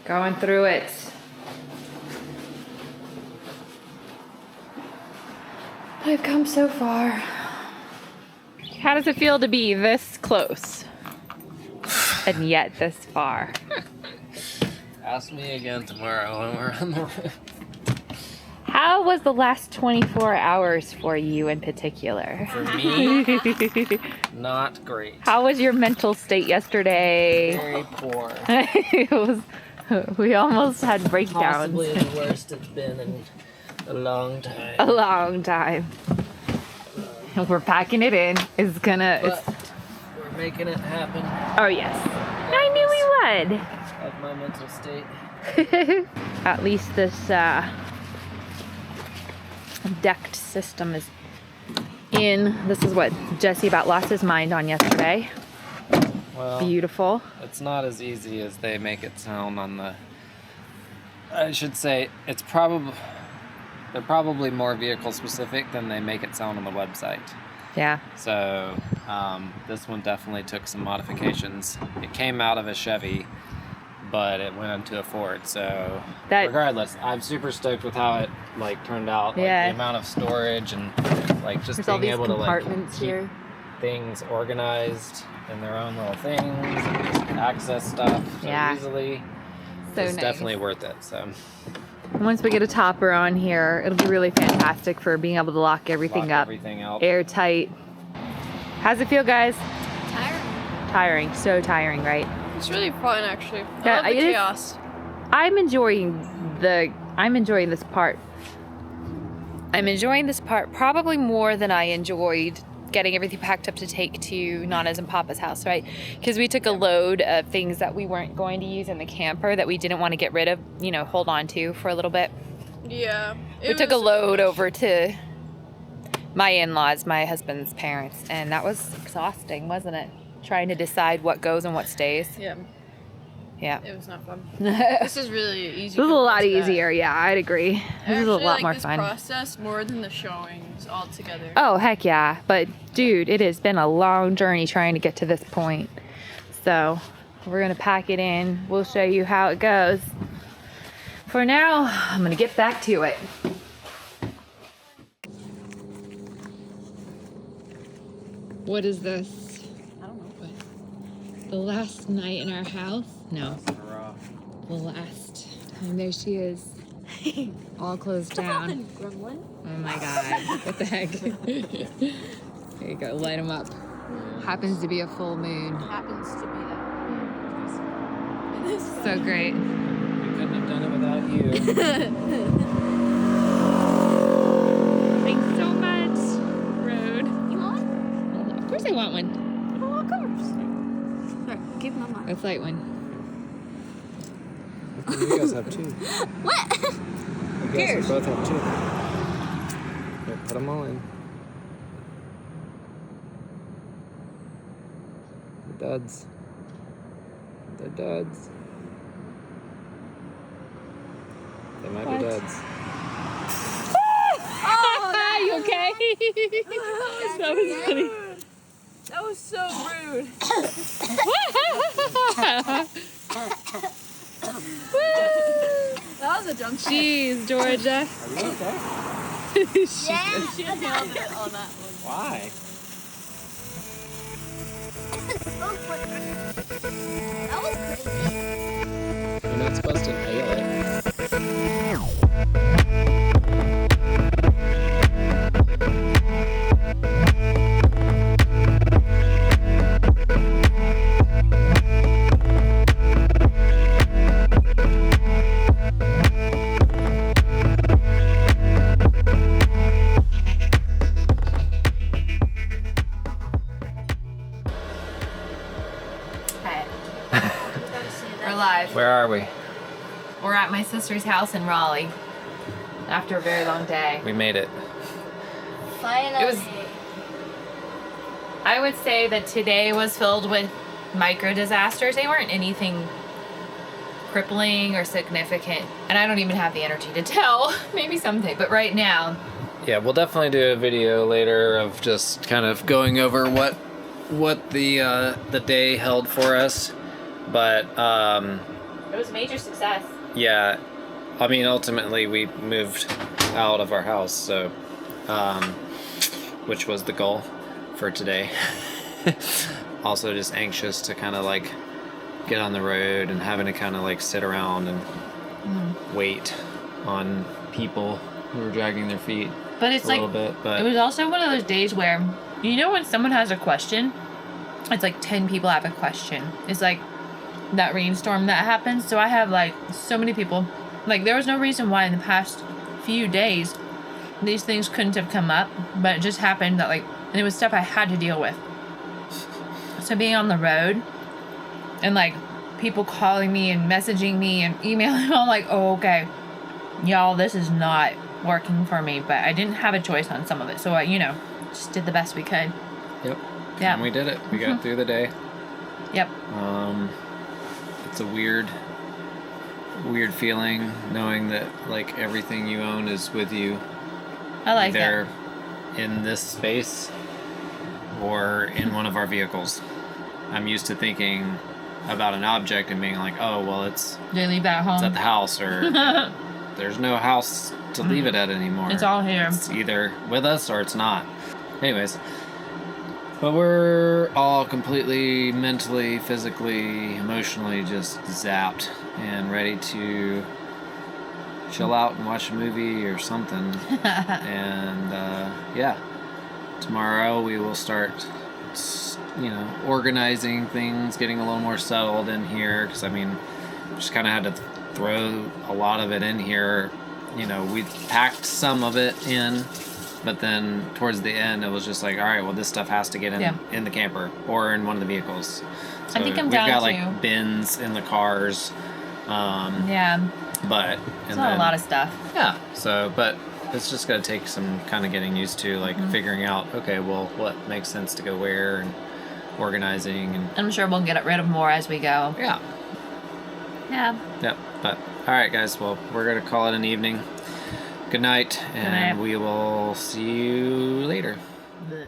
Going through it. I've come so far. How does it feel to be this close? And yet this far? Ask me again tomorrow when we're on the road. How was the last 24 hours for you in particular? For me, not great. How was your mental state yesterday? Very poor. It was, we almost had breakdowns. Possibly the worst it's been in a long time. A long time. We're packing it in. It's gonna. We're making it happen. Oh yes. I knew we would. Of my mental state. At least this decked system is in. This is what Jesse about lost his mind on yesterday. Well, beautiful. It's not as easy as they make it sound on the. I should say it's probably. They're probably more vehicle specific than they make it sound on the website. Yeah. So this one definitely took some modifications. It came out of a Chevy, but it went into a Ford. So regardless, I'm super stoked with how it turned out. Yeah. Like the amount of storage and just There's being able to keep here. things organized in their own little things and just access stuff so easily. So it's nice. definitely worth it. So. Once we get a topper on here, it'll be really fantastic for being able to lock everything up. Everything out. Airtight. How's it feel, guys? Tiring. Tiring. So tiring, right? It's really fun, actually. Yeah, I love the chaos. I'm enjoying this part. I'm enjoying this part probably more than I enjoyed getting everything packed up to take to Nana's and Papa's house, right? Because we took a load of things that we weren't going to use in the camper that we didn't want to get rid of, hold on to for a little bit. Yeah. We took a load over to my in-laws, my husband's parents, and that was exhausting, wasn't it? Trying to decide what goes and what stays. Yeah. Yeah. It was not fun. This is really easy. This is a lot easier, yeah, I'd agree. This is a lot more this fun. process more than the showings altogether. Oh, heck yeah. But, dude, it has been a long journey trying to get to this point. So, we're going to pack it in. We'll show you how it goes. For now, I'm going to get back to it. What is this? I don't know. The last night in our house? No. The last time. There she is. All closed down. Oh my god. What the heck? There you go. Light them up. Happens to be a full moon. Happens to be that. It is So great. We couldn't have done it without you. Thanks so much, Road. You want one? Well, of course I want one. Oh, of course. Here, give Mama. Let's light one. You guys have two. What? You guys both have two. Here, put them all in. The duds. They're duds. They might be duds. Are you okay? That was funny. That was so rude. That was a jump shot. Jeez, Georgia. Are you okay? She nailed it on that one. Why? That was crazy. You're not supposed to nail it. We're live. Where are we? We're at my sister's house in Raleigh after a very long day. We made it. Finally. I would say that today was filled with micro disasters. They weren't anything crippling or significant, and I don't even have the energy to tell. Maybe someday, but right now. Yeah, we'll definitely do a video later of just kind of going over what the day held for us. But It was a major success. Yeah, I mean, ultimately we moved out of our house, so, which was the goal for today. Also just anxious to kind of like get on the road and having to kind of like sit around and wait on people who are dragging their feet But it's a like, little bit. But it was also one of those days where, you know, when someone has a question, it's like 10 people have a question. It's like that rainstorm that happened. So I have like so many people. Like there was no reason why in the past few days these things couldn't have come up, but it just happened that like, and it was stuff I had to deal with. So being on the road and like people calling me and messaging me and emailing, I'm like, oh, okay, y'all, this is not working for me, but I didn't have a choice on some of it. So I, you know, just did the best we could. Yep. Yeah. And we did it. We got through the day. Yep. It's a weird feeling knowing that like everything you own is with you. I like either that. in this space or in one of our vehicles. I'm used to thinking about an object and being like, oh, well, it's They leave that home. at the house, or there's no house to leave it at anymore. It's all here. It's either with us or it's not. Anyways, but we're all completely mentally, physically, emotionally just zapped and ready to chill out and watch a movie or something. And yeah, tomorrow we will start, you know, organizing things, getting a little more settled in here, because I mean, just kind of had to throw a lot of it in here. You know, we packed some of it in, but then towards the end it was just like, all right, well, this stuff has to get in the camper or in one of the vehicles. So I think I'm we've down got to like bins in the cars. Yeah. But It's not a lot of stuff. Yeah. So, but it's just gonna take some kind of getting used to, like figuring out, okay, well, what makes sense to go where, and organizing, and I'm sure we'll get rid of more as we go. yeah. Yeah. Yep. But all right, guys. Well, we're gonna call it an evening. Good night, and night. we will see you later. Blech.